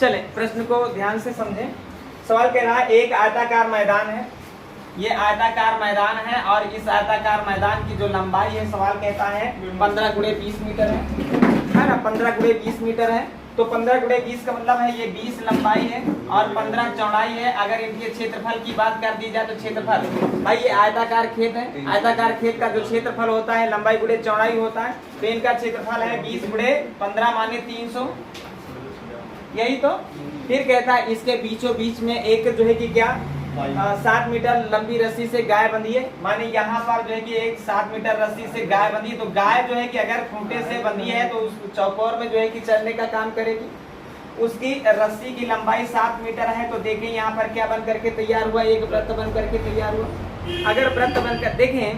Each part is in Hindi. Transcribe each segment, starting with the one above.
चले प्रश्न को ध्यान से समझें। सवाल कह रहा है एक आयताकार मैदान है, ये आयताकार मैदान है और इस आयताकार मैदान की जो लंबाई है सवाल कहता है 15 × 20 मीटर है ना। 15 × 20 मीटर है तो 15 × 20 का मतलब है ये 20 लंबाई है और 15 चौड़ाई है। अगर इनके क्षेत्रफल की बात कर दी जाए तो क्षेत्रफल, भाई ये आयताकार खेत है, आयताकार खेत का जो क्षेत्रफल होता है लंबाई गुणे चौड़ाई होता है, तो इनका क्षेत्रफल है 20 × 15 माने 300, यही तो। फिर कहता है इसके बीचों बीच में एक जो है कि क्या 7 मीटर लंबी रस्सी से गाय बंधी है, माने यहाँ पर जो है कि एक 7 मीटर रस्सी से गाय बंधी है। तो गाय जो है कि अगर खूंटे से बंधी है तो उस चौकोर में जो है कि चलने का काम करेगी। उसकी रस्सी की लंबाई 7 मीटर है तो देखें यहाँ पर क्या बन करके तैयार हुआ, एक वृत्त बन करके तैयार हुआ। अगर वृत्त बनकर देखें,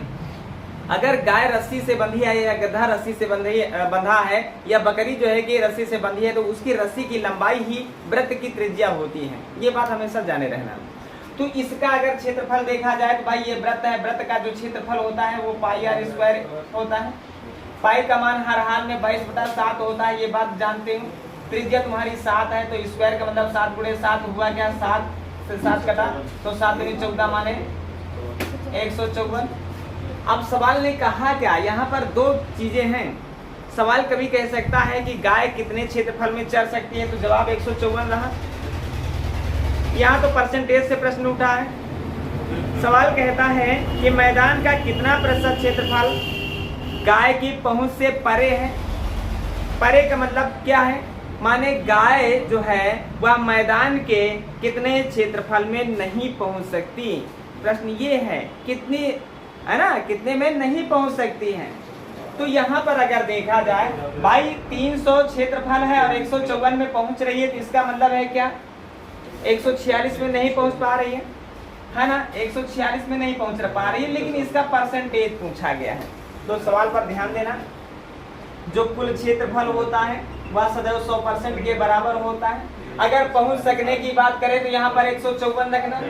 अगर गाय रस्सी से बंधी है या गधा रस्सी से बंधा है या बकरी जो है कि रस्सी से बंधी है तो उसकी रस्सी की लंबाई ही वृत्त की त्रिज्या होती है। ये बात हमेशा जाने रहना। तो इसका अगर क्षेत्रफल देखा जाए तो भाई ये वृत्त है, वृत्त का जो क्षेत्रफल होता है वो πr² होता है। पाई का मान हर हाल में 22/7 होता है, ये बात जानते हो। त्रिज्या तुम्हारी 7 है तो स्क्वायर का मतलब 7 × 7 हुआ क्या, 7 से 7 कटा तो 7 × 14 माने 154। अब सवाल ने कहा क्या, यहाँ पर दो चीजें हैं। सवाल कभी कह सकता है कि गाय कितने क्षेत्रफल में चर सकती है, तो जवाब 154 रहा। यहाँ तो परसेंटेज से प्रश्न उठा है। सवाल कहता है कि मैदान का कितना प्रतिशत क्षेत्रफल गाय की पहुंच से परे है। परे का मतलब क्या है, माने गाय जो है वह मैदान के कितने क्षेत्रफल में नहीं पहुंच सकती। प्रश्न ये है कितनी, है ना, कितने में नहीं पहुंच सकती हैं। तो यहाँ पर अगर देखा जाए भाई 300 क्षेत्रफल है और 154 में पहुंच रही है तो इसका मतलब है क्या, 146 में नहीं पहुंच पा रही है ना, 146 में नहीं पहुंच पा रही है, लेकिन इसका परसेंटेज पूछा गया है। तो सवाल पर ध्यान देना, जो कुल क्षेत्रफल होता है वह सदैव 100% के बराबर होता है। अगर पहुंच सकने की बात करें तो यहाँ पर 154 रखना,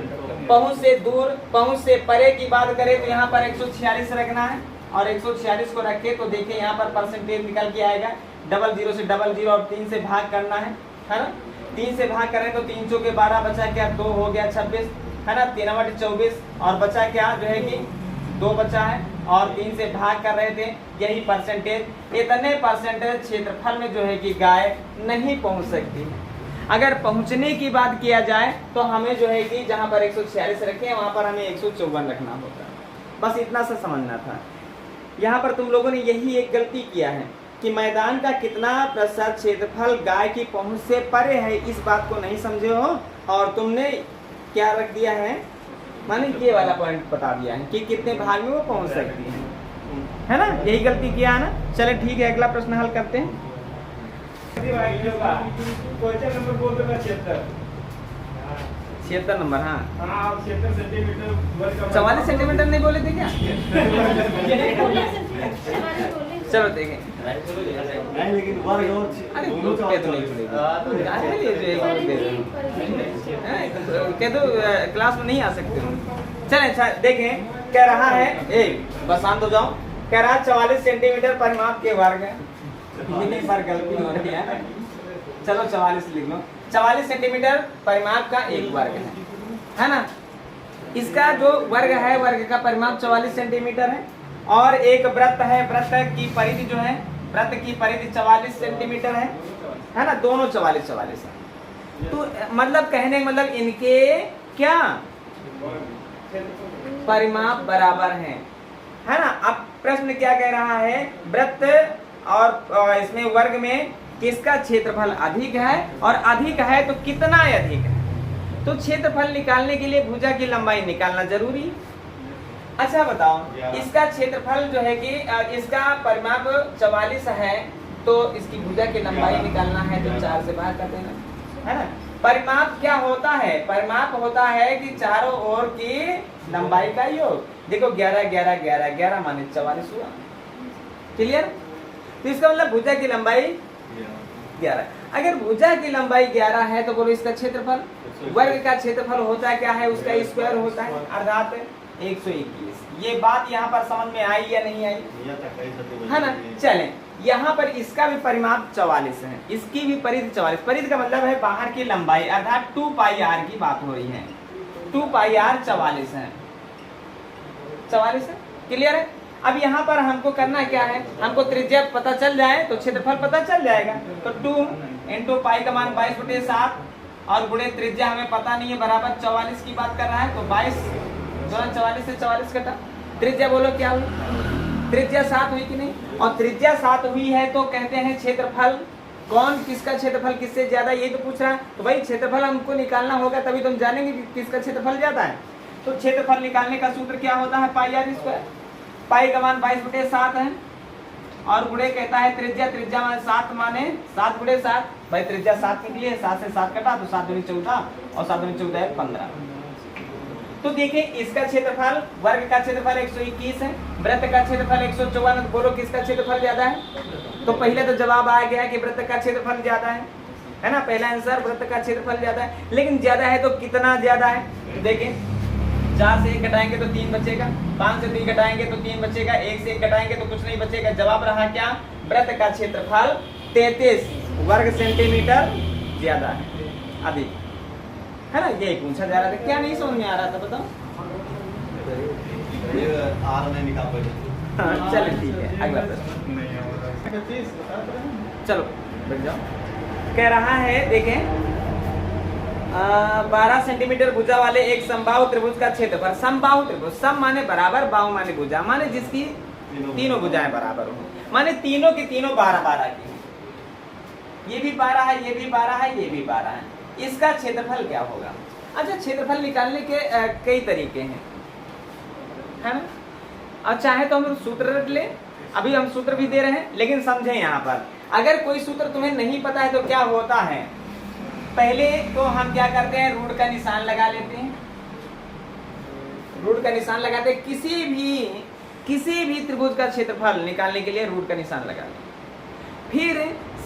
पहुंच से दूर, पहुंच से परे की बात करें तो यहाँ पर 146 रखना है और 146 को रखे तो देखिए यहाँ पर परसेंटेज निकल के आएगा। 00 से 00 और 3 से भाग करना है ना। 3 से भाग करें तो 3 चौके 12 बचा क्या, 2 हो गया 26, है ना। 3/24 और बचा क्या जो है कि 2 बचा है और 3 से भाग कर रहे थे, यही परसेंटेज। इतने परसेंटेज क्षेत्रफल में जो है कि गाय नहीं पहुंच सकती है। अगर पहुंचने की बात किया जाए तो हमें जो है कि जहां पर 146 रखे हैं वहां पर हमें 154 रखना होगा। बस इतना सा समझना था। यहाँ पर तुम लोगों ने यही एक गलती किया है कि मैदान का कितना प्रतिशत क्षेत्रफल गाय की पहुंच से परे है, इस बात को नहीं समझे हो और तुमने क्या रख दिया है, माने ये वाला पॉइंट बता दिया है कि कितने भाग में वो पहुंच सकती है ना। यही गलती किया है ना। चले ठीक है, अगला प्रश्न हल करते हैं। क्वेश्चन नंबर बोल दो 76 नंबर। हाँ 76 सेंटीमीटर 44 सेंटीमीटर नहीं बोले थे क्या? चलो देखें। नहीं लेकिन वर्ग और अरे ग्रुप पे तो नहीं छोड़ेगी, कह दो क्लास में नहीं आ सकते हो। चले अच्छा देखें, कह रहा है बस शांत हो जाओ। कह रहा है 44 सेंटीमीटर परिमाप के वर्ग है। पर गलती हो रही है, चलो 44 लिख लो। 44 सेंटीमीटर परिमाप का एक वर्ग है ना। इसका जो वर्ग है, वर्ग का परिमाप 44 सेंटीमीटर है और एक वृत्त है, वृत्त की परिधि जो है, वृत्त की परिधि 44 सेंटीमीटर है ना। दोनों 44 है। तो मतलब कहने का मतलब इनके क्या परिमाप बराबर हैं, है ना। अब प्रश्न क्या कह रहा है, वृत्त और इसमें वर्ग में किसका क्षेत्रफल अधिक है और अधिक है तो कितना अधिक है। तो क्षेत्रफल निकालने के लिए भुजा की लंबाई निकालना जरूरी है। अच्छा बताओ, इसका क्षेत्रफल जो है कि इसका परिमाप 44 है तो इसकी भुजा की लंबाई निकालना है तो 4 से भाग कर देना, है ना। परिमाप क्या होता है, परिमाप होता है कि चारों ओर की लंबाई का योग। देखो 11 11 11 11 माने 44 हुआ। क्लियर। तो इसका मतलब भुजा की लंबाई 11। अगर भुजा की लंबाई 11 है तो बोलो इसका क्षेत्रफल, वर्ग का क्षेत्रफल होता है क्या है, उसका स्क्वायर होता है अर्थात 121। ये बात यहाँ पर समझ में आई या नहीं आई, है ना। चलें यहाँ पर इसका भी परिमाप 44 है, इसकी भी परिधि 44। परिधि का मतलब है बाहर की लंबाई, अर्थात 2 पाई आर की बात हो रही है। 2 पाई आर 44 है, 44 है, क्लियर है। अब यहाँ पर हमको करना क्या है, हमको त्रिज्या पता चल जाए तो क्षेत्रफल पता चल जाएगा। तो 2 इंटू पाई का मान 22/7 और गुणे त्रिज्या हमें पता नहीं है, बराबर 44 की बात कर रहा है। तो 22 दोनों 44 से 44 कटा, त्रिज्या बोलो क्या हुई, त्रिज्या 7 हुई कि नहीं। और त्रिज्या 7 हुई है तो कहते हैं क्षेत्रफल, कौन किसका क्षेत्रफल किससे ज्यादा, ये तो पूछ रहा है। तो भाई क्षेत्रफल हमको निकालना होगा, तभी तो हम जानेंगे कि किसका क्षेत्रफल ज्यादा है। तो क्षेत्रफल निकालने का सूत्र क्या होता है, पाई आर स्क्वायर। पाई का मान 22/7 है और गुणे कहता है त्रिज्या, त्रिज्या मान 7 माने 7 गुणे 7, भाई त्रिज्या 7 निकली है, 7 से 7 कटा तो 7 दूनी 14 और 7 दूनी 14 है 15। तो देखिए इसका क्षेत्रफल, वर्ग का क्षेत्रफल 121 है, वृत्त का क्षेत्रफल 154। बोलो किसका क्षेत्रफल ज्यादा है। तो पहले तो जवाब आ गया कि वृत्त का क्षेत्रफल ज्यादा है ना, पहला आंसर वृत्त का क्षेत्रफल ज्यादा है। लेकिन ज्यादा है तो कितना ज्यादा है, देखिए 4 से 1 घटाएंगे तो 3 बचेगा, 5 से 3 घटाएंगे तो 3 बचेगा, 1 से 1 घटाएंगे तो कुछ नहीं बचेगा। जवाब रहा क्या, वृत्त का क्षेत्रफल 33 वर्ग सेंटीमीटर ज्यादा है, अधिक है ना। यही पूछा जा रहा था, क्या नहीं समझ में आ रहा था बताओ। हाँ चलो ठीक है, अगला प्रश्न चलो बैठ जाओ। कह रहा है देखें 12 सेंटीमीटर भुजा वाले एक समबाहु त्रिभुज का क्षेत्रफल, समबाहु त्रिभुज, सम माने बराबर, बाहु माने भुजा, माने जिसकी तीनों भुजाएं बराबर हो, माने तीनों की तीनों 12-12 की, ये भी 12 है, ये भी 12 है, ये भी 12 है, इसका क्षेत्रफल क्या होगा। अच्छा क्षेत्रफल निकालने के कई तरीके हैं, है ना। और चाहे तो हम सूत्र रख ले, अभी हम सूत्र भी दे रहे हैं, लेकिन समझे यहाँ पर अगर कोई सूत्र तुम्हें नहीं पता है तो क्या होता है, पहले तो हम क्या करते हैं, रूट का निशान लगा लेते हैं, रूट का निशान लगाते हैं, किसी भी त्रिभुज का क्षेत्रफल निकालने के लिए रूट का निशान लगा लें। फिर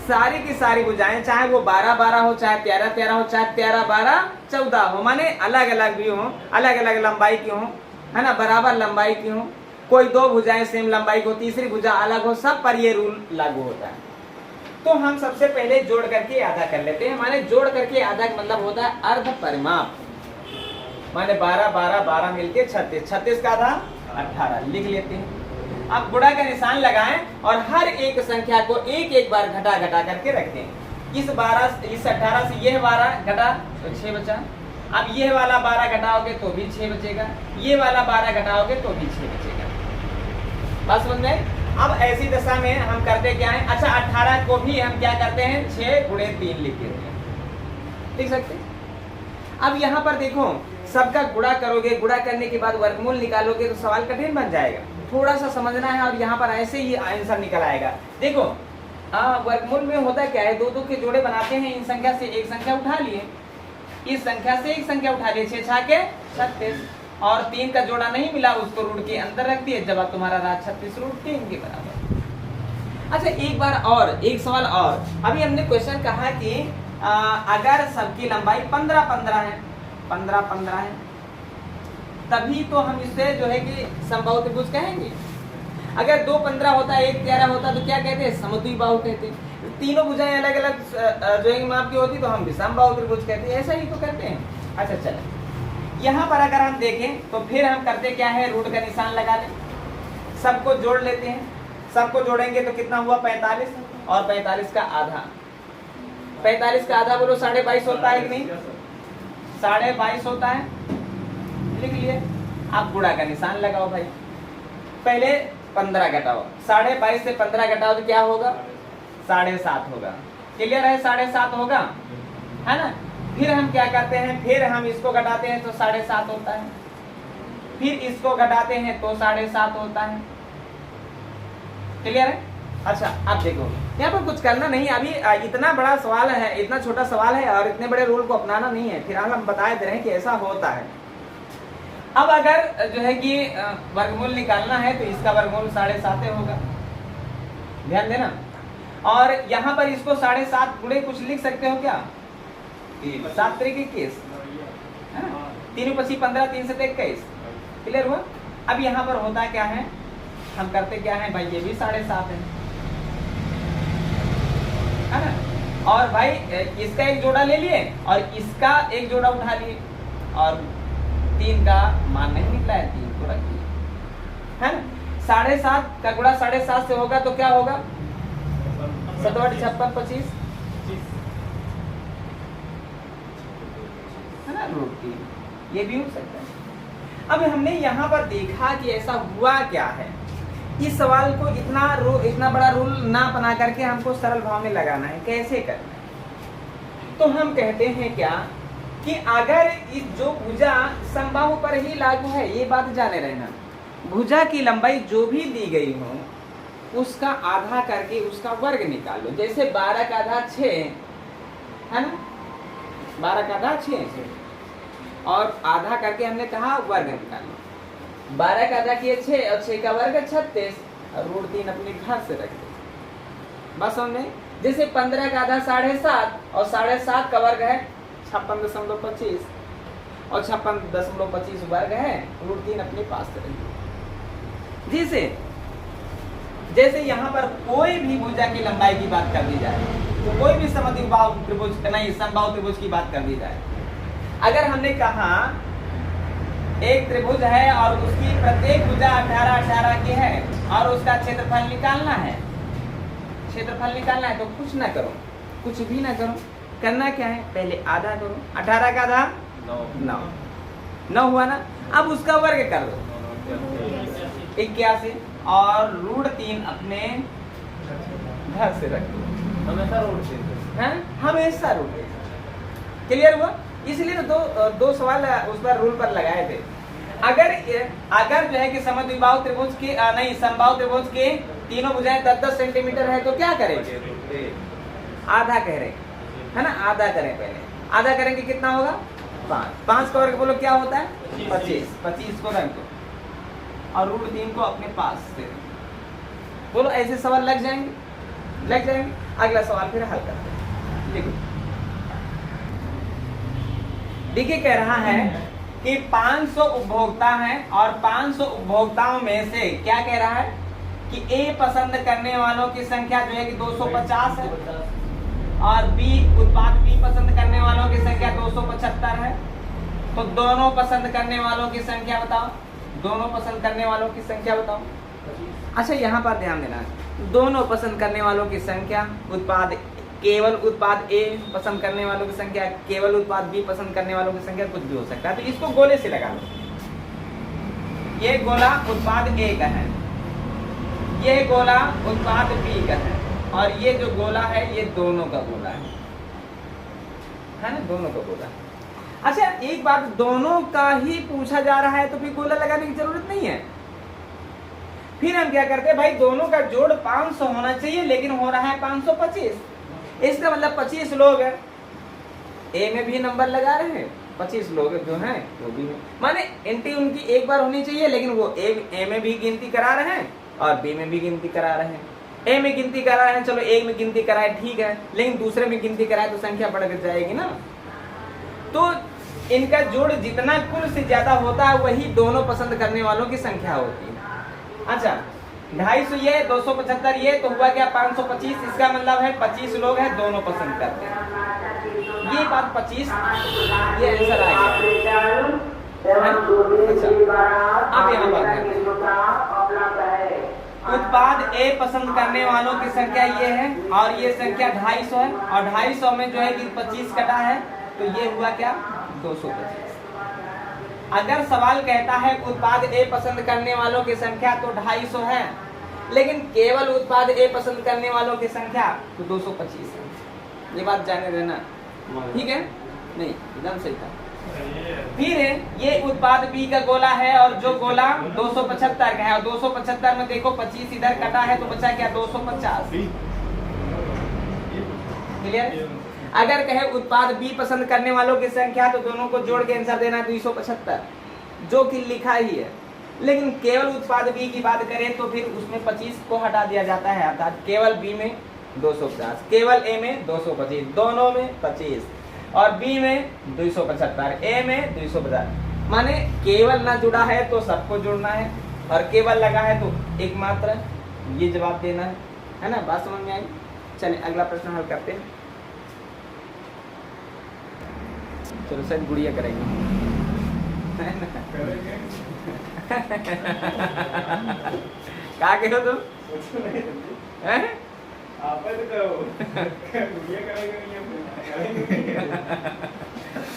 सारी की सारी भुजाएं, चाहे वो 12-12 हो, चाहे 13-13 हो, चाहे 13-12-14 हो, माने अलग अलग भी हो, अलग अलग लंबाई की हो, है ना, बराबर लंबाई की हो, कोई 2 भुजाएं सेम लंबाई को, तीसरी भुजा अलग हो, सब पर ये रूल लागू होता है। तो हम सबसे पहले जोड़ करके आधा कर लेते हैं, माने जोड़ करके आधा का मतलब होता है अर्ध परिमाप, माने 12-12-12 मिलके 36, 36 का आधा 18 लिख लेते हैं। अब गुणा का निशान लगाएं और हर एक संख्या को एक एक बार घटा घटा करके रखते हैं। इस 18 से यह 12 घटा तो 6 बचा, अब ये वाला 12 घटाओगे तो भी 6 बचेगा, ये वाला 12 घटाओगे तो भी 6 बचेगा। बस समझ में। अब ऐसी दशा में हम करते क्या है, अच्छा 18 को भी हम क्या करते हैं 6 गुणे 3 लिख देते हैं, लिख सकते। अब यहाँ पर देखो सबका गुणा करोगे, गुणा करने के बाद वर्गमूल निकालोगे तो सवाल कठिन बन जाएगा, थोड़ा सा समझना है और यहाँ पर ऐसे ही आंसर निकल आएगा। देखो वर्गमूल में होता क्या है, 2-2 के जोड़े बनाते हैं, इन संख्या से एक संख्या उठा लिए, इस संख्या से एक संख्या उठा लिए, 6 के 36 और 3 का जोड़ा नहीं मिला, उसको रूट के अंदर रख दिए, जवाब तुम्हारा रहा 36 रूट 3 के बराबर। अच्छा एक बार और एक सवाल और, अभी हमने क्वेश्चन कहा कि अगर सबकी लंबाई 15-15 है, 15-15 है, तभी तो हम इससे जो है कि समबाहु त्रिभुज कहेंगे। अगर 2-15 होता है, 1-13 होता तो क्या कहते हैं, समद्विबाहु कहते हैं। तीनों भुजाएं अलग अलग जो है माप की होती तो हम भी समबाहु त्रिभुज कहते हैं, ऐसा ही तो करते हैं। अच्छा चलो यहाँ पर अगर हम देखें तो फिर हम करते क्या है, रूट का निशान लगा लें, सबको जोड़ लेते हैं, सबको जोड़ेंगे तो कितना हुआ 45 और 45 का आधा, 45 का आधा बोलो 22.5 होता है कि नहीं, 22.5 होता है, लिख लिए। आप गुणा का निशान लगाओ भाई, पहले 15 घटाओ, 22.5 से 15 घटाओ तो क्या होगा 7.5 होगा, क्लियर है, 7.5 होगा, है ना। फिर हम क्या करते हैं, फिर हम इसको घटाते हैं तो 7.5 होता है, फिर इसको घटाते हैं तो 7.5 होता है, क्लियर है। अच्छा अब देखो यहाँ पर कुछ करना नहीं, अभी इतना बड़ा सवाल है, इतना छोटा सवाल है और इतने बड़े रूल को अपनाना नहीं है, फिलहाल हम बता दे रहे हैं कि ऐसा होता है। अब अगर जो है कि वर्गमूल निकालना है तो इसका वर्गमूल 7.5 होगा, ध्यान देना। और यहाँ पर इसको 7.5 गुणे कुछ लिख सकते हो क्या, 7 तरीके केस, 3 × 5 15, 3 से 21, क्लियर हुआ। अब यहाँ पर होता क्या है, हम करते क्या है भाई, ये भी 7.5 है, है ना। और भाई इसका एक जोड़ा ले लिए और इसका एक जोड़ा उठा लिए और 3 का मान नहीं निकला है, 3 को रख दिए, है ना। 7.5 का गुणा 7.5 से होगा तो क्या होगा, 7 × 56 25, है ना, √3 ये भी हो सकता है। अब हमने यहाँ पर देखा कि ऐसा हुआ क्या है। इस सवाल को इतना बड़ा रूल ना बना करके हमको सरल भाव में लगाना है। कैसे करना है, तो हम कहते हैं क्या कि अगर इस जो भुजा समबाहु पर ही लागू है, ये बात जाने रहना, भुजा की लंबाई जो भी दी गई हो उसका आधा करके उसका वर्ग निकाल लो। जैसे 12 का आधा 6 है ना, 12 का आधा 6 और आधा करके हमने कहा वर्ग निकालो। 12 का आधा किए 6 और 6 का वर्ग 36 और √3 अपने घर से रख दो। बस हमने जैसे 15 का आधा 7.5 और 7.5 का वर्ग है 56.25 और 56.25 वर्ग है, √3 अपने पास से रख दो। जैसे यहाँ पर कोई भी भुजा की लंबाई की बात कर दी जाए, तो कोई भी समद्विबाहु त्रिभुज नहीं समबाहु त्रिभुज की बात कर दी जाए, अगर हमने कहा एक त्रिभुज है और उसकी प्रत्येक भुजा 18 की है और उसका क्षेत्रफल निकालना है, तो कुछ ना करो, कुछ भी ना करो, करना क्या है, पहले आधा करो। 18 का आधा 9 हुआ ना। अब उसका वर्ग कर दो 81 और √3 अपने घर से रख दो। हमेशा √3 क्लियर हुआ। इसलिए तो दो सवाल उस पर रूल पर लगाए थे। अगर जो है कि समद्विबाहु त्रिभुज के नहीं समबाहु त्रिभुज के तीनों भुजाएं 10-10 सेंटीमीटर है तो क्या करेंगे, आधा कह रहे है ना, आधा करें। पहले आधा करेंगे कितना होगा 5 का वर्ग बोलो क्या होता है 25 को रख दो और √3 को अपने पास से बोलो। ऐसे सवाल लग जाएंगे। अगला सवाल फिर हल करते हैं। देखो देखिए कह रहा है कि 500 उपभोक्ता हैं और 500 उपभोक्ताओं में से क्या कह रहा है कि A पसंद करने वालों की संख्या जो है कि 250 है और उत्पाद B पसंद करने वालों की संख्या 275 है। तो दोनों पसंद करने वालों की संख्या बताओ। अच्छा यहाँ पर ध्यान देना, दोनों पसंद करने वालों की संख्या, केवल उत्पाद A पसंद करने वालों की संख्या, केवल उत्पाद B पसंद करने वालों की संख्या, कुछ भी हो सकता है। तो इसको गोले से लगा लो। ये गोला उत्पाद A का है, ये गोला उत्पाद B का है और ये जो गोला है ये दोनों का गोला है ना, दोनों का गोला। अच्छा एक बात, दोनों का ही पूछा जा रहा है तो फिर गोला लगाने की जरूरत नहीं है। फिर हम क्या करते हैं भाई, दोनों का जोड़ 500 होना चाहिए लेकिन हो रहा है 525। इसका मतलब 25 लोग हैं, ए में भी नंबर लगा रहे हैं, 25 लोग जो हैं वो भी है, माने एंट्री उनकी एक बार होनी चाहिए लेकिन वो ए में भी गिनती करा रहे हैं और बी में भी गिनती करा रहे हैं। ए में गिनती करा रहे हैं, चलो एक में गिनती कराए ठीक है, लेकिन दूसरे में गिनती कराए तो संख्या बढ़ जाएगी ना। तो इनका जोड़ जितना कुल से ज्यादा होता है वही दोनों पसंद करने वालों की संख्या होती है। अच्छा 250 ये 275 ये तो हुआ क्या 525। इसका मतलब है 25 लोग हैं, दोनों पसंद करते हैं। ये बात 25 ये आंसर आ गया। अच्छा अब यहाँ पर उत्पाद A पसंद करने वालों की संख्या ये है और ये संख्या 250 है और 250 में जो है कि 25 कटा है तो ये हुआ क्या 225। अगर सवाल कहता है उत्पाद A पसंद करने वालों की संख्या तो 250 है लेकिन केवल उत्पाद A पसंद करने वालों की संख्या तो 225 है। ये बात जाने देना, ठीक है? नहीं एकदम सही था। फिर ये उत्पाद B का गोला है और जो गोला 275 का है और 275 में देखो 25 इधर कटा है तो बचा क्या 250। क्लियर? अगर कहे उत्पाद B पसंद करने वालों की संख्या तो दोनों को जोड़ के आंसर देना 275 जो कि लिखा ही है, लेकिन केवल उत्पाद B की बात करें तो फिर उसमें 25 को हटा दिया जाता है, अर्थात केवल B में 250, केवल A में 225, दोनों में 25 और B में 275, A में 250। माने केवल ना जुड़ा है तो सबको जोड़ना है और केवल लगा है तो एकमात्र ये जवाब देना है ना। बात समझ में आई? चलिए अगला प्रश्न हल करते हैं। चलो शायद गुड़िया करेंगे। क्या कह रहे हो तुम? हैं? आप तो करो गुड़िया करेंगे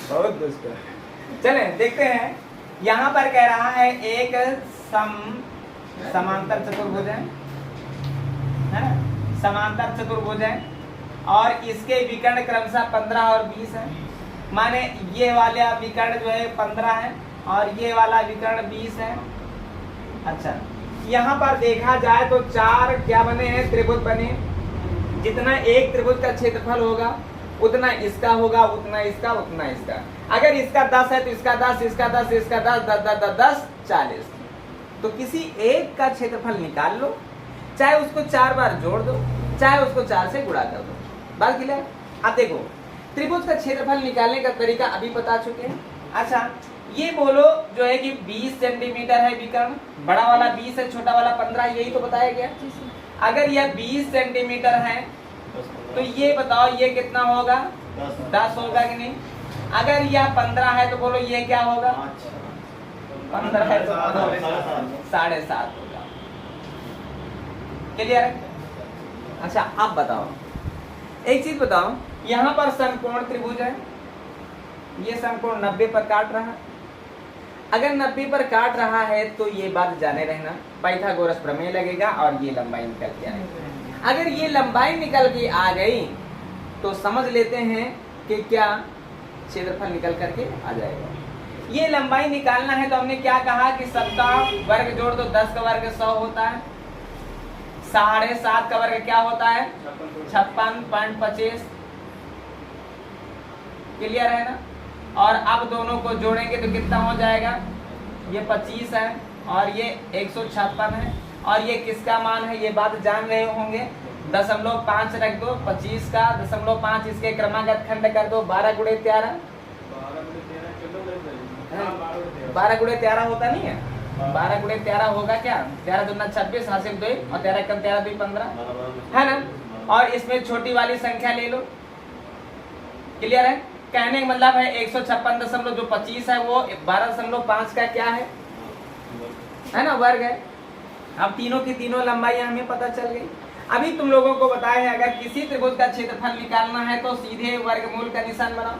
बहुत दुष्ट। चले देखते हैं। यहाँ पर कह रहा है एक समांतर चतुर्भुज है ना? समांतर चतुर्भुज है और इसके विकर्ण क्रमशः 15 और 20 है। माने ये वाला विकर्ण जो है 15 है और ये वाला विकर्ण 20 है। अच्छा, यहाँ पर देखा जाए तो 4 क्या बने हैं? त्रिभुज बने। जितना एक त्रिभुज का क्षेत्रफल होगा उतना इसका होगा, उतना इसका, उतना इसका। अगर इसका 10 है तो इसका 10, इसका 10, इसका 10, 10, 10, 10, 10, 40। तो किसी एक का क्षेत्रफल निकाल लो, चाहे उसको 4 बार जोड़ दो, चाहे उसको 4 से गुणा कर दो। बात क्लियर? अब देखो त्रिभुज का क्षेत्रफल निकालने का तरीका अभी बता चुके हैं। अच्छा, ये बोलो जो है कि 20 सेंटीमीटर है विकर्ण, बड़ा वाला 20 है, छोटा वाला 15, यही तो बताया गया। अगर यह 20 सेंटीमीटर है तो ये बताओ ये कितना होगा? 10 होगा कि नहीं? अगर यह 15 है तो बोलो ये क्या होगा? 15 है तो 7.5 होगा। क्लियर है? अच्छा, अब बताओ एक चीज बताओ, यहाँ पर समकोण त्रिभुज है, ये समकोण 90 पर काट रहा है। अगर 90 पर काट रहा है तो ये बात जाने रहना, पाइथागोरस प्रमेय लगेगा और ये लंबाई निकल के आएगी। अगर ये लंबाई निकल के आ गई तो समझ लेते हैं कि क्या क्षेत्रफल निकल करके आ जाएगा। ये लंबाई निकालना है तो हमने क्या कहा कि सबका वर्ग जोड़ दो, 10 का वर्ग 100 होता है, 7.5 का वर्ग क्या होता है? 56.25। क्लियर है ना? और अब दोनों को जोड़ेंगे तो कितना हो जाएगा? ये 25 है और ये 156 है और ये किसका मान है? ये बात जान रहे होंगे। 0.5 रख दो, 25 का 0.5 इसके क्रमागत खंड कर दो, 12 गुणे 13। 12 गुणे 13 होता नहीं है? 12 गुणे 13 होगा क्या? 13 दूना 26, हासिल 2 और 13 कम 13 2 15 है ना? और इसमें छोटी वाली संख्या ले लो। क्लियर है? कहने का मतलब है 156 जो 25 है वो 12.5 का क्या है ना? वर्ग है। अब तीनों की तीनों लंबाई हमें पता चल गई। अभी तुम लोगों को बताया है अगर किसी त्रिभुज का क्षेत्रफल निकालना है तो सीधे वर्गमूल का निशान बनाओ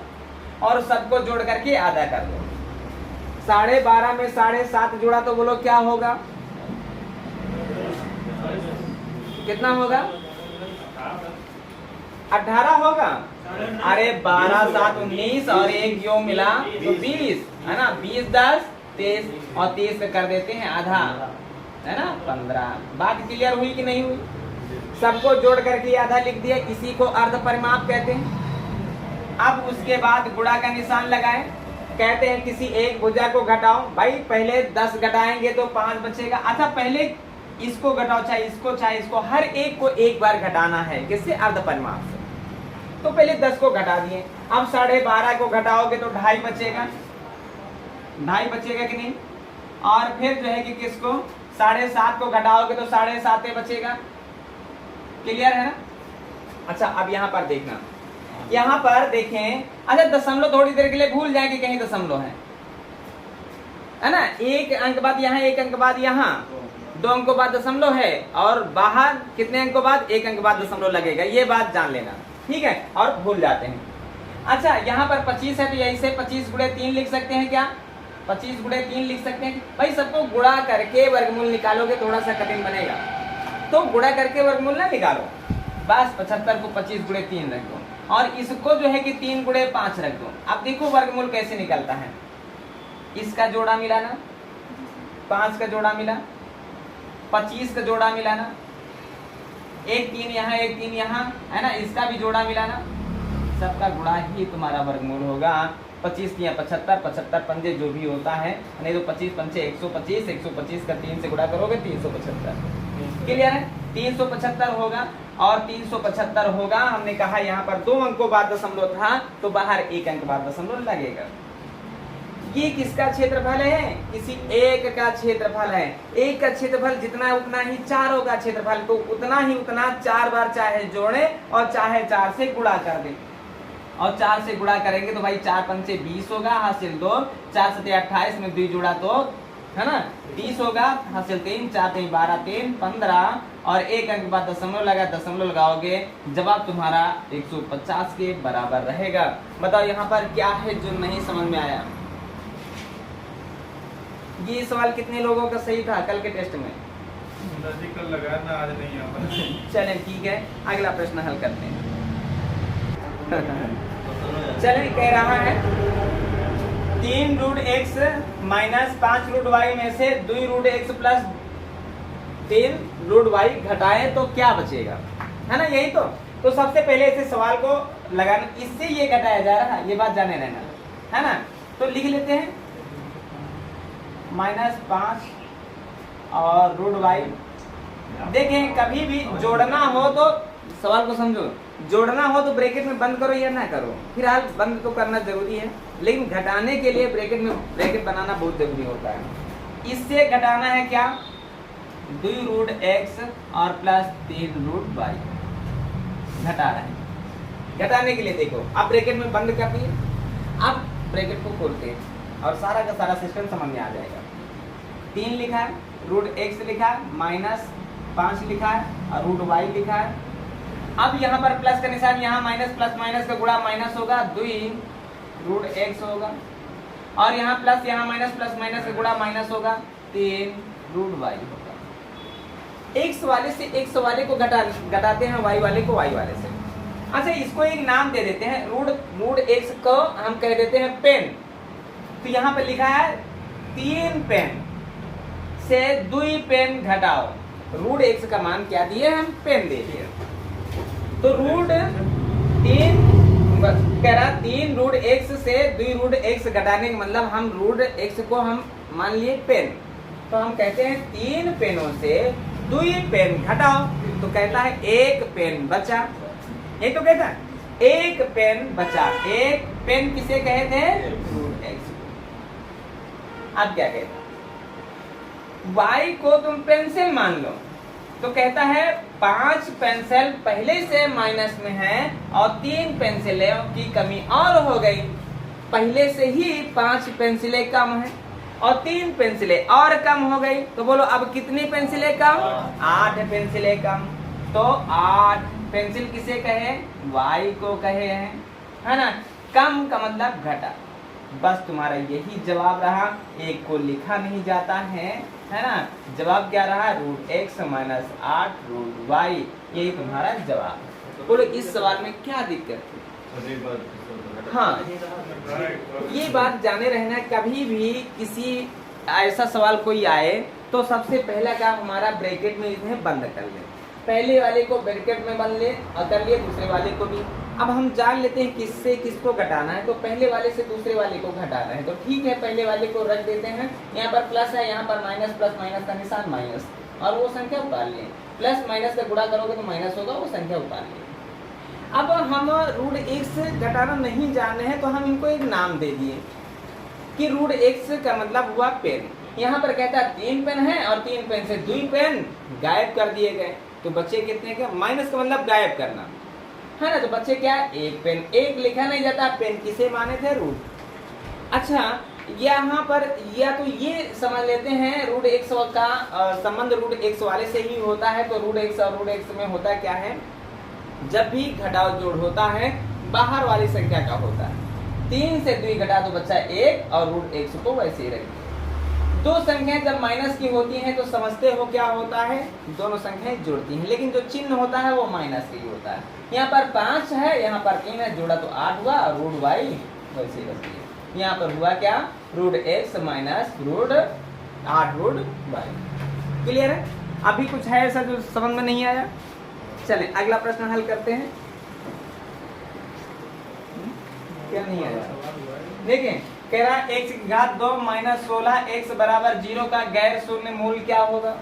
और सबको जोड़ करके आधा कर दो। 12.5 में 7.5 जोड़ा तो बोलो क्या होगा? कितना होगा? 18 होगा। अरे 12 7 19 और एक योग मिला तो 20 है ना? 20 10 23 और 23 का कर देते हैं आधा, है ना? 15। बात क्लियर हुई कि नहीं हुई? सबको जोड़ करके आधा लिख दिया, इसी को अर्ध परिमाप कहते हैं। अब उसके बाद गुणा का निशान लगाएं। कहते हैं किसी एक भुजा को घटाओ। भाई पहले 10 घटाएंगे तो 5 बचेगा। अच्छा, पहले इसको घटाओ, चाहे इसको, हर एक को एक बार घटाना है। किससे? अर्ध परिमाप से। तो पहले 10 को घटा दिए। अब 12.5 को घटाओगे तो 2.5 बचेगा, 2.5 बचेगा कि नहीं? और फिर जो है कि किसको 7.5 को घटाओगे तो 7.5 बचेगा। क्लियर है ना? अच्छा, अब यहाँ पर देखना, यहाँ पर देखें। अच्छा, दशमलव थोड़ी देर के लिए भूल जाएंगे, कहीं दशमलव है ना? एक अंक बाद यहाँ, एक अंक बाद यहाँ, 2 अंकों बाद दशमलव है और बाहर कितने अंकों बाद? 1 अंक बाद दशमलव लगेगा। ये बात जान लेना, ठीक है? और भूल जाते हैं। अच्छा, यहाँ पर 25 है तो यही से 25 गुणे 3 लिख सकते हैं क्या? 25 गुणे 3 लिख सकते हैं। भाई सबको गुणा करके वर्गमूल निकालोगे थोड़ा सा कठिन बनेगा, तो गुणा करके वर्गमूल ना निकालो, बस 75 को 25 गुणे 3 रख दो और इसको जो है कि 3 गुणे 5 रख दो। अब देखो वर्गमूल कैसे निकलता है। इसका जोड़ा मिला ना, 5 का जोड़ा मिला, 25 का जोड़ा मिला ना, एक 3 यहाँ, एक 3 यहाँ, है ना? इसका भी जोड़ा मिला ना, सबका गुणा ही तुम्हारा वर्गमूल होगा। 25 3 75, 75 पंजे जो भी होता है, नहीं तो 25 पंचे 125, 125 का 3 से गुणा करोगे 375। क्लियर है? 375 होगा और 375 होगा। हमने कहा यहाँ पर 2 अंकों बाद दशमलव था तो बाहर 1 अंक बाद दशमलव लगेगा। ये किसका क्षेत्रफल है? किसी एक का क्षेत्रफल है। एक का क्षेत्रफल जितना है उतना ही चारों का क्षेत्रफल, तो उतना ही उतना 4 बार चाहे जोड़े और चाहे 4 से गुणा कर दें। और 4 से गुणा करेंगे तो भाई 4 पंचे 20 होगा, हासिल 2, 4 सते 28 में 2 जोड़ा तो है ना 30 होगा, हासिल 3, 4 3 12 3 15 और एक अंक के बाद दशमलव लगा, दशमलव लगाओगे जवाब तुम्हारा 150 के बराबर रहेगा। बताओ यहाँ पर क्या है जो नहीं समझ में आया? ये सवाल कितने लोगों का सही था कल के टेस्ट में? कल लगा ना, आज नहीं आता। चलें ठीक है, अगला प्रश्न हल करते हैं। चलें, कह रहा है 3 root X minus 5 root Y में से 2 root X plus 3 root Y घटाएं तो क्या बचेगा, है ना? यही तो सबसे पहले इसे सवाल को लगाना, इससे ये घटाया जा रहा है, ये बात जाने रहना, है ना? तो लिख लेते हैं -5 और रूट वाई। देखें कभी भी जोड़ना हो तो सवाल को समझो, जोड़ना हो तो ब्रैकेट में बंद करो या ना करो, फिलहाल बंद तो करना जरूरी है, लेकिन घटाने के लिए ब्रैकेट बनाना बहुत जरूरी होता है। इससे घटाना है क्या? 2 रूट एक्स और प्लस 3 रूट वाई घटा रहे हैं। घटाने के लिए देखो अब ब्रैकेट में बंद कर दिए, अब ब्रैकेट को खोलते हैं और सारा का सारा सिस्टम समझ में आ जाएगा। 3 लिखा है, रूट एक्स लिखा है, -5 लिखा है और रूट वाई लिखा है। अब यहाँ पर प्लस का निशान, यहाँ माइनस प्लस माइनस का गुणा माइनस होगा, 2 रूट एक्स होगा और यहाँ प्लस यहाँ माइनस प्लस माइनस का गुणा माइनस होगा, 3 रूट वाई होगा। एक्स वाले से एक्स वाले को घटाते हैं, वाई वाले को वाई वाले से। अच्छा इसको एक नाम दे देते हैं, रूट एक्स को हम कह देते हैं पेन। तो यहाँ पे लिखा है 3 पेन से 2 पेन घटाओ, रूट एक्स का मान क्या दिए हम? पेन दे दिए। तो रूट 3 कह रहा 3 रूट एक्स से 2 रूट एक्स घटाने का मतलब हम रूट एक्स को हम मान लिए पेन, तो हम कहते हैं 3 पेनों से 2 पेन घटाओ, तो कहता है 1 पेन बचा। ये तो कहता है 1 पेन बचा। 1 पेन किसे कहे थे? Root X. अब क्या कहता है? y को तुम पेंसिल मान लो, तो कहता है 5 पेंसिल पहले से माइनस में है और 3 पेंसिलें की कमी और हो गई। पहले से ही 5 पेंसिलें कम है और 3 पेंसिलें और कम हो गई, तो बोलो अब कितनी पेंसिलें कम? 8 पेंसिलें कम। तो 8 पेंसिल किसे कहे? y को कहे हैं, है ना? कम का मतलब घटा। बस तुम्हारा यही जवाब रहा, एक को लिखा नहीं जाता है ना? जवाब क्या रहा? Root X minus 8 root Y, यही तुम्हारा जवाब। बोलो इस सवाल में क्या दिक्कत है? हाँ, ये बात जाने रहना, कभी भी किसी ऐसा सवाल कोई आए तो सबसे पहला काम हमारा ब्रैकेट में इन्हें बंद कर ले। पहले वाले को ब्रैकेट में बंद ले और कर लिए दूसरे वाले को भी। अब हम जान लेते हैं किससे किसको घटाना है, तो पहले वाले से दूसरे वाले को घटाना है, तो ठीक है पहले वाले को रख देते हैं। यहाँ पर प्लस है, यहाँ पर माइनस, प्लस माइनस का निशान माइनस, और वो संख्या उतार लिए। प्लस माइनस का गुणा करोगे तो माइनस होगा, वो संख्या उतार लिए। अब हम रूट एक्स से घटाना नहीं जान रहे हैं तो हम इनको एक नाम दे दिए कि रूट एक्स का मतलब हुआ पेन। यहाँ पर कहता है 3 पेन है और 3 पेन से 2 पेन गायब कर दिए गए, तो बच्चे कितने के? माइनस का मतलब गायब करना, है ना? तो बच्चे क्या? 1 पेन। 1 लिखा नहीं जाता, पेन किसे माने थे? रूट। अच्छा यहाँ पर या तो ये समझ लेते हैं रूट एक्स का संबंध रूट एक्स वाले से ही होता है, तो रूट एक्स और रूट एक्स में होता क्या है? जब भी घटाव जोड़ होता है बाहर वाली संख्या का होता है। 3 से 2 घटा तो बच्चा 1 और रूट एक्स को वैसे ही रखिए। 2 संख्याएं जब माइनस की होती हैं तो समझते हो क्या होता है? दोनों संख्याएं जुड़ती हैं, लेकिन जो चिन्ह होता है वो माइनस ही होता है। यहाँ पर 5 है, यहाँ पर 3 है, जोड़ा तो 8 हुआ और रूट वाई वैसे ही रखिए। यहाँ पर हुआ क्या? Root X minus root 8 root Y. Clear है? अभी कुछ है ऐसा जो समझ में नहीं आया? चलें अगला प्रश्न हल करते हैं। क्या नहीं आया? देखें कह रहा है x की घात 2 माइनस 16 x बराबर 0 का गैर शून्य मूल क्या होगा,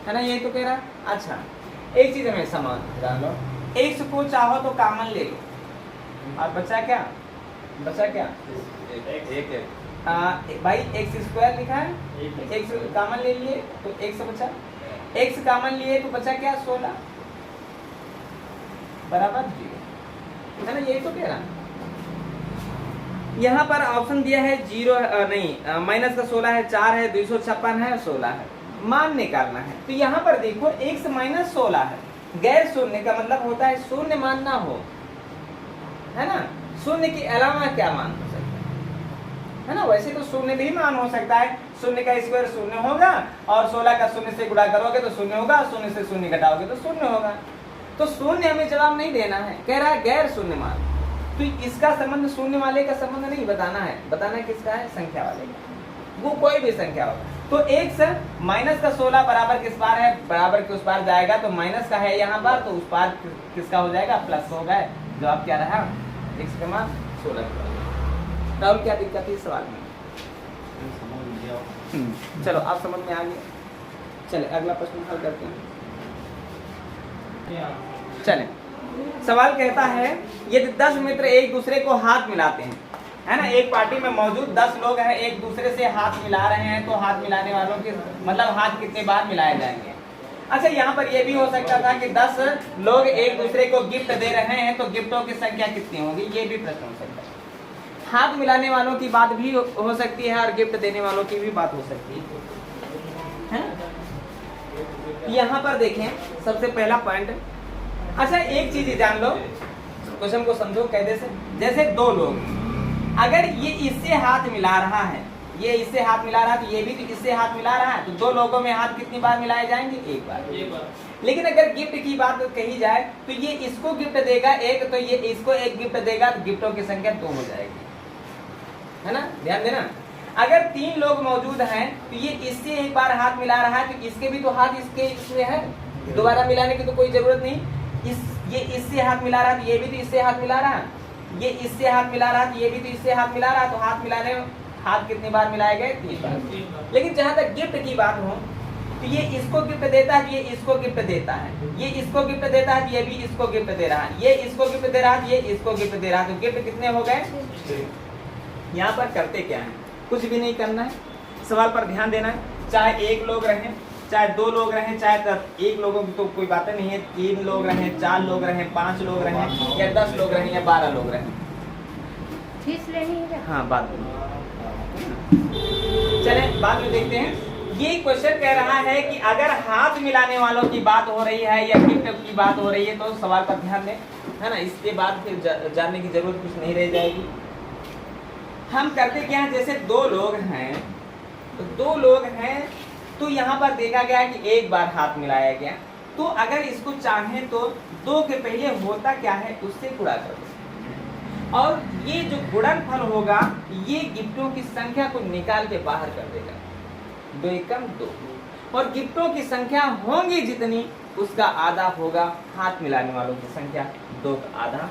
है ना? यही तो कह रहा है। अच्छा एक चीज हमें समझ जान लो, x को चाहो तो कॉमन ले लो और बचा क्या? बचा क्या? भाई एक्स स्क्वायर लिखा है, एक्स कॉमन ले लिए तो एक्स बचा, एक्स कॉमन लिए तो बचा क्या? 16 बराबर 0, है ना? यही तो कह रहा। यहाँ पर ऑप्शन दिया है 0 नहीं माइनस का 16 है, 4 है, 256 है, 16 है, मान निकालना है। तो यहाँ पर देखो x माइनस 16 है, गैर शून्य का मतलब होता है शून्य मान ना हो, है ना? शून्य के अलावा क्या मान हो सकता है ना? वैसे तो शून्य भी मान हो सकता है, शून्य का स्क्वायर शून्य होगा और 16 का शून्य से गुणा करोगे तो शून्य होगा, शून्य से शून्य घटाओगे तो शून्य होगा। तो शून्य हमें जवाब नहीं देना है, कह रहा है गैर शून्य मान। तो इसका संबंध शून्य वाले का संबंध नहीं बताना है, बताना किसका है? संख्या वाले का, वो कोई भी संख्या हो। तो x माइनस का 16 बराबर किस बार है? बराबर के उस पार जाएगा तो माइनस का है यहाँ पर, तो उस पार किसका हो जाएगा? प्लस होगा। जवाब क्या रहा? x का मान 16। राहुल क्या दिक्कत है इस सवाल में? चलो आप समझ में आ गए। चले अगला प्रश्न हल करते हैं। चले, सवाल कहता है यदि 10 मित्र एक दूसरे को हाथ मिलाते हैं, है ना? एक पार्टी में मौजूद 10 लोग हैं, एक दूसरे से हाथ मिला रहे हैं, तो हाथ मिलाने वालों के मतलब हाथ कितने बार मिलाए जाएंगे? अच्छा, यहाँ पर यह भी हो सकता था कि 10 लोग एक दूसरे को गिफ्ट दे रहे हैं, तो गिफ्टों की संख्या कितनी होगी? ये भी प्रश्न हो सकता है। हाथ मिलाने वालों की बात भी हो सकती है और गिफ्ट देने वालों की भी बात हो सकती है। यहाँ पर देखें सबसे पहला पॉइंट। अच्छा, एक चीज जान लो, क्वेश्चन को समझो कैसे से। जैसे 2 लोग, अगर ये इससे हाथ मिला रहा है, ये इससे हाथ मिला रहा है, तो ये भी तो इससे हाथ मिला रहा है, तो 2 लोगों में हाथ कितनी बार मिलाए जाएंगे? एक बार। लेकिन अगर गिफ्ट की बात कही जाए तो ये इसको गिफ्ट देगा एक, तो ये इसको एक गिफ्ट देगा, तो गिफ्टों की संख्या 2 हो जाएगी, है ना? ध्यान देना। अगर 3 लोग मौजूद हैं तो ये इससे एक बार हाथ मिला रहा है, तो इसके भी तो हाथ इसमें है, दोबारा मिलाने की तो कोई जरूरत नहीं। ये इससे हाथ मिला रहा है, तो ये भी तो इससे हाथ मिला रहा है, ये इससे हाथ मिला रहा है, तो ये भी तो इससे हाथ मिला रहा है, तो हाथ मिलाने हाथ कितनी बार मिलाए गए? 3 बार। लेकिन जहां तक गिफ्ट की बात हो तो ये इसको गिफ्ट देता है, ये इसको गिफ्ट देता है, ये इसको गिफ्ट देता है, ये भी इसको गिफ्ट दे रहा है, ये इसको गिफ्ट दे रहा है, ये इसको गिफ्ट दे रहा है, तो गिफ्ट कितने हो गए? यहाँ पर करते क्या है? कुछ भी नहीं करना है, सवाल पर ध्यान देना है। चाहे 1 लोग रहें, चाहे 2 लोग रहें, चाहे 1 लोगों की तो कोई बात नहीं है, 3 लोग रहें, 4 लोग रहें, 5 लोग रहें, या 10 लोग रहें, या 12 लोग रहें। फीस लेनी है? हाँ, बाद में। चले बाद में देखते हैं। ये क्वेश्चन कह रहा है कि अगर हाथ मिलाने वालों की बात हो रही है या गिफ्ट की बात हो रही है, तो सवाल पर ध्यान दें, है ना? इसके बाद फिर जानने की जरूरत कुछ नहीं रह जाएगी। हम करते क्या है, जैसे 2 लोग हैं, तो 2 लोग हैं, तो यहाँ पर देखा गया कि एक बार हाथ मिलाया गया, तो अगर इसको चाहें तो 2 के पहले होता क्या है, उससे गुणा कर दो, और ये जो गुणनफल होगा ये गिफ्टों की संख्या को निकाल के बाहर कर देगा। 2 एकम 2, और गिफ्टों की संख्या होंगी जितनी उसका आधा होगा हाथ मिलाने वालों की संख्या, 2 का आधा।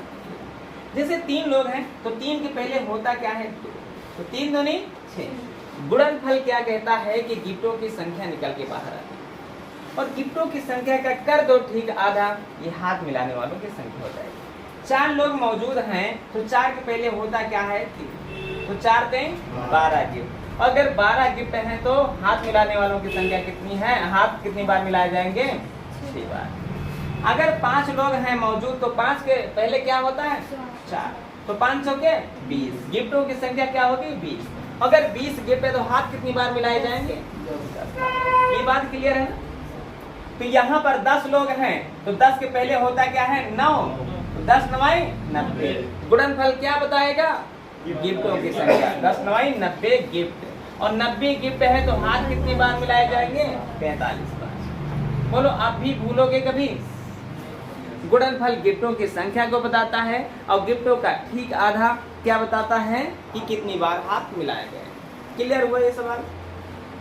जैसे 3 लोग हैं तो 3 के पहले होता क्या है? 2, तो 3 दूनी 6। गुणनफल क्या कहता है कि गिफ्टों की संख्या निकल के बाहर आती है, और गिफ्टों की संख्या का कर दो ठीक आधा, ये हाथ मिलाने वालों की संख्या हो जाएगी। 4 लोग मौजूद हैं तो 4 के पहले होता क्या है? 3, तो 4 3 12 गिफ्ट। अगर 12 गिफ्ट हैं तो हाथ मिलाने वालों की संख्या कितनी है? हाथ कितनी बार मिलाए जाएंगे? 6 बार। अगर 5 लोग हैं मौजूद तो 5 के पहले क्या होता है? 4, तो 5 के 20। गिफ्टों की संख्या क्या होगी? 20। अगर 20 गिफ्ट है तो हाथ कितनी बार मिलाए जाएंगे? 10। ये बात क्लियर है ना? तो यहाँ पर 10 लोग हैं तो 10 के पहले होता क्या है? 9, तो 10 9 90। गुणनफल क्या बताएगा? गिफ्टों की संख्या। 10 9 90 गिफ्ट, और 90 गिफ्ट है तो हाथ कितनी बार मिलाए जाएंगे? 45 बार। बोलो, आप भी भूलोगे कभी? गुणनफल गिफ्टों की संख्या को बताता है, और गिफ्टों का ठीक आधा क्या बताता है कि कितनी बार हाथ मिलाए गए। क्लियर हुआ ये सवाल?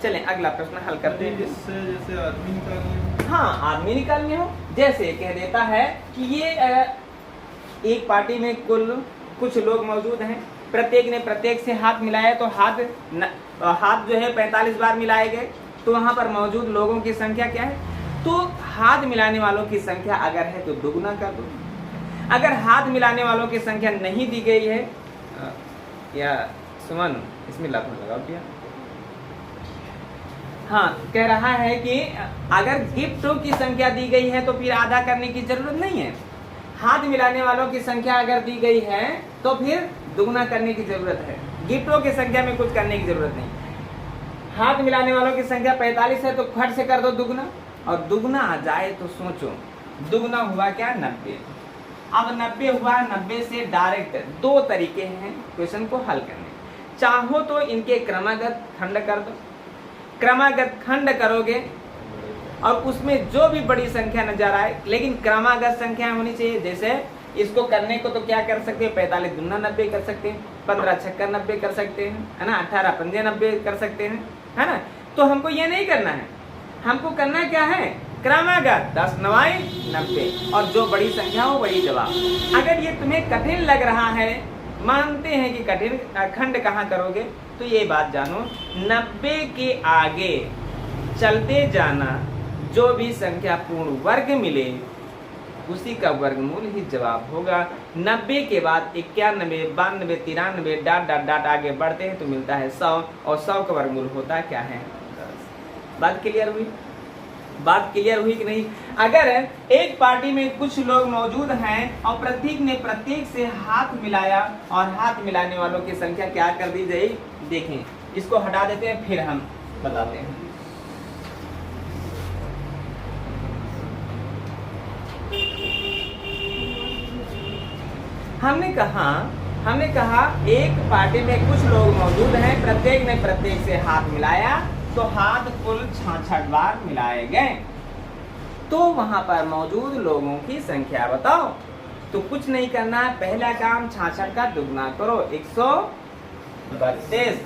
चलें अगला प्रश्न हल करते हैं। जैसे आदमी निकालने, हाँ, आदमी निकालने हो, जैसे कह देता है कि ये एक पार्टी में कुल कुछ लोग मौजूद हैं, प्रत्येक ने प्रत्येक से हाथ मिलाया, तो हाथ जो है 45 बार मिलाए गए, तो वहाँ पर मौजूद लोगों की संख्या क्या है? तो हाथ मिलाने वालों की संख्या अगर है तो दुगुना कर दो। अगर हाथ मिलाने वालों की संख्या नहीं दी गई है या सुमन इसमें लफन लगाओ भैया। हाँ, कह रहा है कि अगर गिफ्टों की संख्या दी गई है तो फिर आधा करने की जरूरत नहीं है। हाथ मिलाने वालों की संख्या अगर दी गई है तो फिर दुगना करने की जरूरत है। गिफ्टों की संख्या में कुछ करने की जरूरत नहीं। हाथ मिलाने वालों की संख्या 45 है तो खट से कर दो दुगना, और दुगना आ जाए तो सोचो दुगना हुआ क्या 90। अब 90 हुआ, 90 से डायरेक्ट दो तरीके हैं क्वेश्चन को हल करने। चाहो तो इनके क्रमागत खंड कर दो, क्रमागत खंड करोगे और उसमें जो भी बड़ी संख्या नजर आए, लेकिन क्रमागत संख्या होनी चाहिए। जैसे इसको करने को तो क्या कर सकते हैं, 45 दूना 90 कर सकते हैं, 15 छक्का 90 कर सकते हैं, है ना, 18 पंजे 90 कर सकते हैं, है ना। तो हमको ये नहीं करना है, हमको करना क्या है, क्रमागत 10 9 90, और जो बड़ी संख्या हो वही जवाब। अगर ये तुम्हें कठिन लग रहा है, मानते हैं कि कठिन, खंड कहाँ करोगे, तो ये बात जानो 90 के आगे चलते जाना, जो भी संख्या पूर्ण वर्ग मिले उसी का वर्गमूल ही जवाब होगा। 90 के बाद 91 92 93 डाट डाट डाट आगे बढ़ते हैं तो मिलता है 100, और 100 का वर्गमूल होता क्या है 10। बात क्लियर हुई? बात क्लियर हुई कि नहीं? अगर एक पार्टी में कुछ लोग मौजूद हैं और प्रतीक ने प्रत्येक से हाथ मिलाया और हाथ मिलाने वालों की संख्या क्या कर दी जाए, देखें, इसको हटा देते हैं फिर हम बताते हैं। हमने कहा एक पार्टी में कुछ लोग मौजूद हैं, प्रत्येक ने प्रत्येक से हाथ मिलाया तो हाथ कुल 66 बार मिलाए गए। तो वहां पर मौजूद लोगों की संख्या बताओ। तो कुछ नहीं करना है, पहला काम 66 का दुगना करो, 132,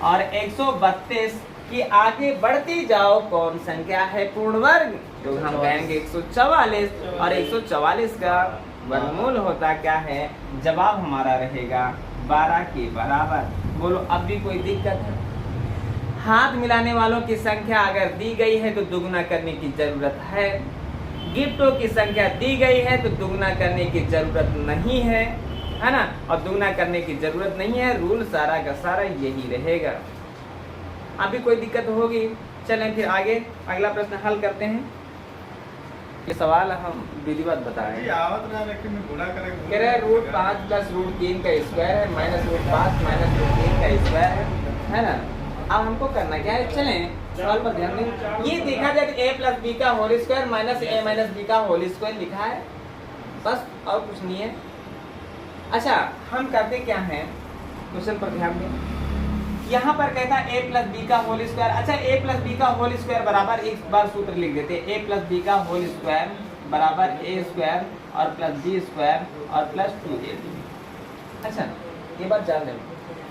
और 132 के आगे बढ़ती जाओ, कौन संख्या है पूर्ण वर्ग, तो हम कहेंगे 144, और 144 का वर्गमूल होता क्या है, जवाब हमारा रहेगा 12 के बराबर। बोलो अब भी कोई दिक्कत है? हाथ मिलाने वालों की संख्या अगर दी गई है तो दुगना करने की जरूरत है, गिफ्टों की संख्या दी गई है तो दुगना करने की जरूरत नहीं है, है ना, और दुगना करने की जरूरत नहीं है। रूल सारा का सारा यही रहेगा। अभी कोई दिक्कत होगी? चलें फिर आगे अगला प्रश्न हल करते हैं। ये सवाल हम विधिवत बताएं। कह रहे √5 + √3 का स्क्वायर है माइनस √5 माइनस √3 का स्क्वायर है ना। अब हमको करना क्या है, चलें सवाल पर ध्यान दें। ये देखा जाए a + b का whole square minus a - b का होल स्क्वायर लिखा है, बस और कुछ नहीं है। अच्छा, हम करते क्या हैं, क्वेश्चन पर ध्यान दें। यहाँ पर कहता है a + b का होल स्क्वायर। अच्छा, a + b का होल स्क्वायर बराबर, एक बार सूत्र लिख देते हैं, a + b का होल स्क्वायर बराबर a² और +b² और +2ab। अच्छा, ये बात जान लेना।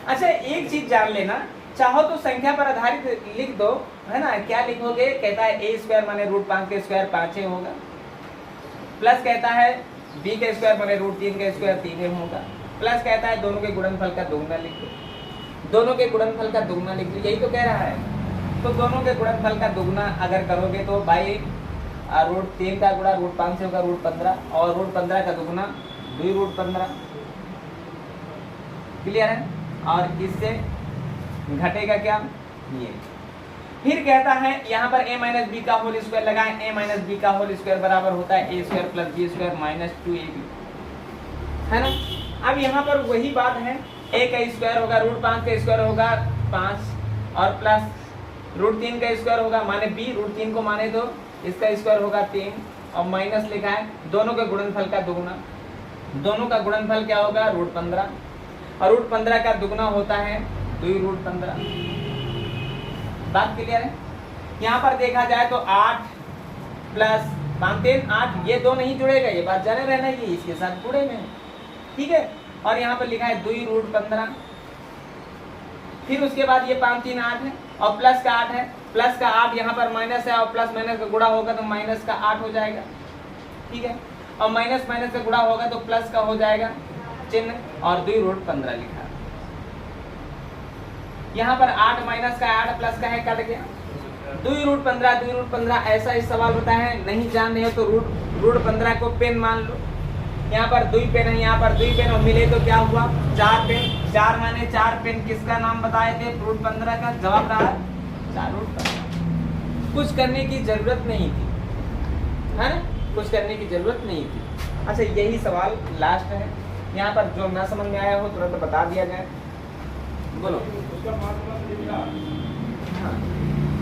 अच्छा, एक चीज जान लेना, चाहो तो संख्या पर आधारित लिख दो, है ना। क्या लिखोगे, कहता है a² माने √5 का स्क्वायर 5 होगा, प्लस कहता है b का स्क्वायर माने √3 का स्क्वायर 3 होगा, प्लस कहता है दोनों के गुणनफल का दुगना लिख दो, दोनों के गुणनफल का दुगना लिख दो, यही तो कह रहा है। तो दोनों के गुणनफल का दुगना अगर करोगे तो भाई √3 का गुणा √5 से होगा √15, और √15 का दुगना 2√15, क्लियर है। और इससे घटेगा क्या, ये। फिर कहता है यहाँ पर a - b का होल स्क्वायर लगाएं, a - b का होल स्क्वायर बराबर होता है a² + b² - 2ab, है ना। अब यहाँ पर वही बात है, a का स्क्वायर होगा √5 का स्क्वायर होगा 5, और प्लस √3 का स्क्वायर होगा माने b, √3 को माने तो इसका स्क्वायर होगा 3, और माइनस लिखा है दोनों के गुणनफल का दुगना, दोनों का गुणनफल क्या होगा √15, और √15 का दुगना होता है 2√15। बात क्लियर है? यहाँ पर देखा जाए तो 8 + 5 3 8, ये दो नहीं जुड़ेगा, ये बात जाने रहना, ये इसके साथ जुड़े में, ठीक है। और यहाँ पर लिखा है 2√15, फिर उसके बाद ये 5 3 8 है, और प्लस का 8 है, प्लस का 8 यहाँ पर माइनस है, और प्लस माइनस का गुणा होगा तो माइनस का 8 हो जाएगा, ठीक है। और माइनस माइनस का गुणा होगा तो प्लस का हो जाएगा चिन्ह, और 2√15 लिखा। यहाँ पर 8 माइनस का 8 प्लस का है, कट गया 2√15 ऐसा ही सवाल होता है। नहीं जान रहे हो तो √15 को पेन मान लो, यहाँ पर 2 पेन है, यहाँ पर 2 पेन, और मिले तो क्या हुआ 4 पेन, 4 माने 4 पेन किसका नाम बताए थे रूट 15 का? जवाब रहा 4 रूट 15। कुछ करने की जरूरत नहीं थी, है ना, कुछ करने की जरूरत नहीं थी। अच्छा यही सवाल लास्ट है, यहाँ पर जो ना समझ में आया हो तुरंत बता दिया जाए। बोलो। उसका फार्मूला मुझे मिला। हाँ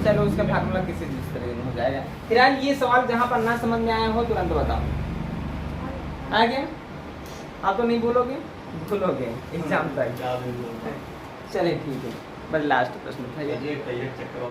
चलो उसका फार्मूला किसी जिस तरह में हो जाएगा। फिलहाल ये सवाल जहाँ पर ना समझ में आया हो तुरंत बताओ। आ गया? आप तो नहीं बोलोगे? बोलोगे एग्जाम तक। चलिए ठीक है, बस लास्ट प्रश्न था ये। चक्कर